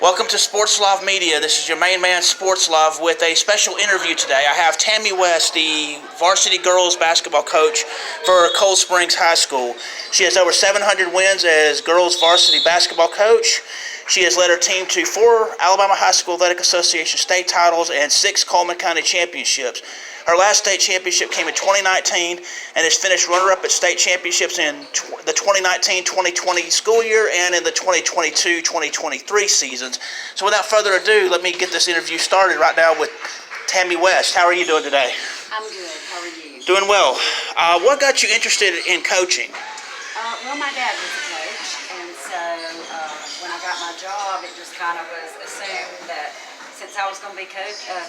Welcome to Sports Love Media. This is your main man, Sports Love, with a special interview today. I have Tammy West, the varsity girls basketball coach for Cold Springs High School. She has over 700 wins as girls varsity basketball coach. She has led her team to 4 Alabama High School Athletic Association state titles and 6 Cullman County championships. Her last state championship came in 2019 and has finished runner-up at state championships in the 2019-2020 school year and in the 2022-2023 seasons. So without further ado, let me get this interview started right now with Tammy West. How are you doing today? I'm good. How are you? Doing well. What got you interested in coaching? Well, my dad was a coach, and so when I got my job, it just kind of was assumed that since I was going to be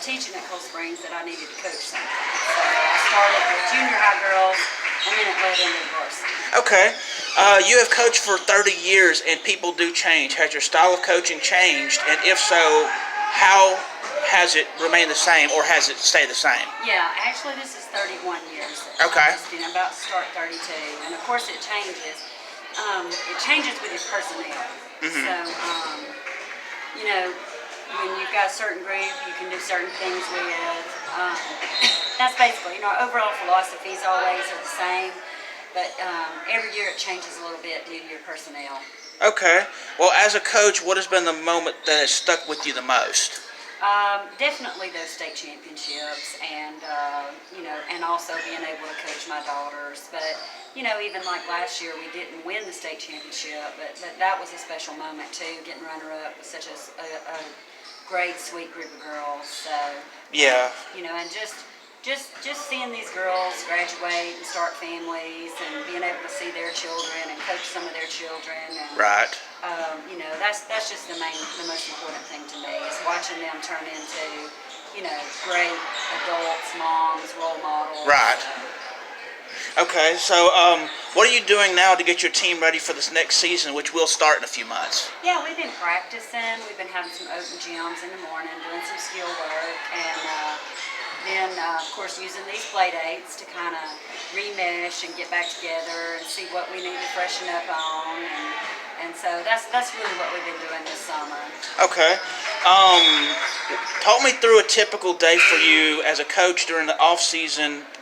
teaching at Cold Springs, that I needed to coach something. So I started with junior high girls, and then it led into the varsity. Okay. You have coached for 30 years, and people do change. Has your style of coaching changed? And if so, how has it remained the same, or has it stayed the same? Yeah, actually, this is 31 years. Okay. I'm about to start 32, and of course it changes. It changes with your personnel. Mm-hmm. So, you know, when you've got a certain group, you can do certain things with. That's basically, our overall philosophies always are the same, but every year it changes a little bit due to your personnel. Okay. Well, as a coach, what has been the moment that has stuck with you the most? Definitely those state championships, and and also being able to coach my daughters. But even like last year, we didn't win the state championship, but that was a special moment too. Getting runner-up with such a great, sweet group of girls. So yeah, and just seeing these girls graduate and start families, and being able to see their children and coach some of their children. And, right. That's just the most important thing to me, is watching them turn into, great adults, moms, role models. Right. Okay, so what are you doing now to get your team ready for this next season, which will start in a few months? Yeah, we've been practicing. We've been having some open gyms in the morning, doing some skill work, and then, of course, using these play dates to kind of remesh and get back together and see what we need to freshen up on. And so that's really what we've been doing this summer. Okay. Talk me through a typical day for you as a coach during the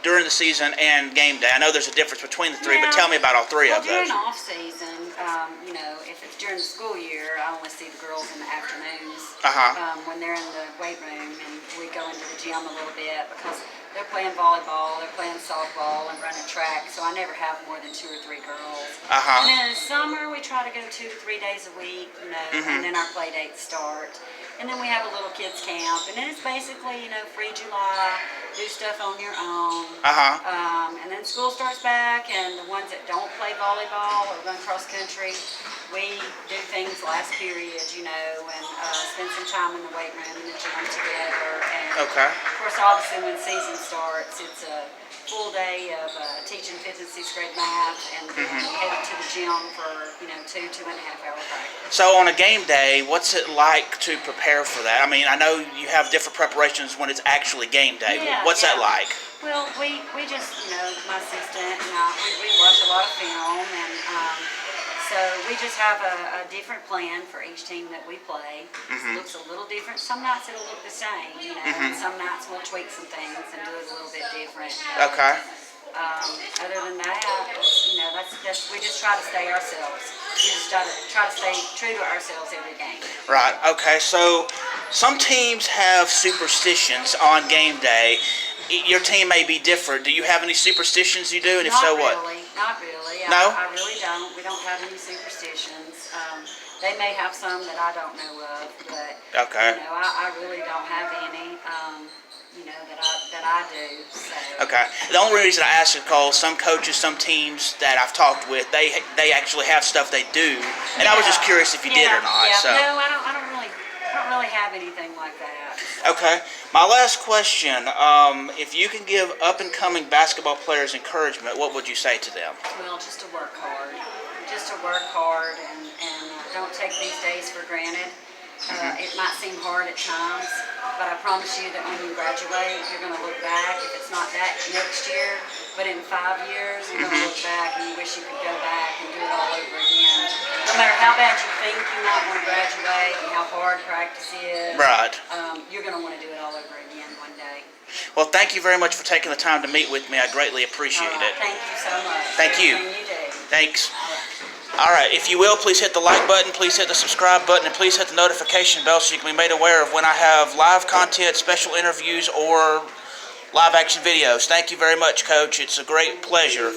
during the season, and game day. I know there's a difference between the three, but tell me about all three of those. During off season, if it's during the school year, I only see the girls in the afternoons when they're in the weight room, and we go into the gym a little bit because they're playing volleyball, they're playing softball, and running track, so I never have more than 2 or 3 girls. And then in the summer, we try to go 2 to 3 days a week, and then our play dates start. And then we have a little kids camp, and then it's basically, free July, do stuff on your own. And then school starts back, and the ones that don't play volleyball or run cross country, we do things last period, and spend some time in the weight room in the gym together. And of course, obviously, when season starts, it's a full day of teaching 5th and 6th grade math, and heading to the gym for 2.5 hour practice. So on a game day, what's it like to prepare for that? I mean, I know you have different preparations when it's actually game day. What's that like? Well, we just, my assistant and I, we watch a lot of film, and so we just have a different plan for each team that we play. It looks a little different. Some nights it'll look the same, and some nights we'll tweak some things and do it a little bit different. Okay. Other than that, we just try to stay ourselves. We just try to stay true to ourselves every game. Right. Okay. So some teams have superstitions on game day. Your team may be different. Do you have any superstitions you do, and if so, what? Not really. No? I really don't. We don't have any superstitions. They may have some that I don't know of, but I really don't have any. That I do. So. Okay. The only reason I ask is because some coaches, some teams that I've talked with, they actually have stuff they do, and I was just curious if you did or not. Yeah. So. No, I don't really have anything like that. Okay. My last question: if you can give up-and-coming basketball players encouragement, what would you say to them? Well, just to work hard. And don't take these days for granted. It might seem hard at times, but I promise you that when you graduate, you're going to look back, if it's not that next year, but in 5 years, you're going to look back and you wish you could go back and do it all over again. No matter how bad you think you might want to graduate and how hard practice is, Right. you're going to want to do it all over again one day. Well, thank you very much for taking the time to meet with me. I greatly appreciate it. Thank you so much. Thank you. Everything you do. Thanks. All right, if you will, please hit the like button, please hit the subscribe button, and please hit the notification bell so you can be made aware of when I have live content, special interviews, or live action videos. Thank you very much, Coach. It's a great pleasure.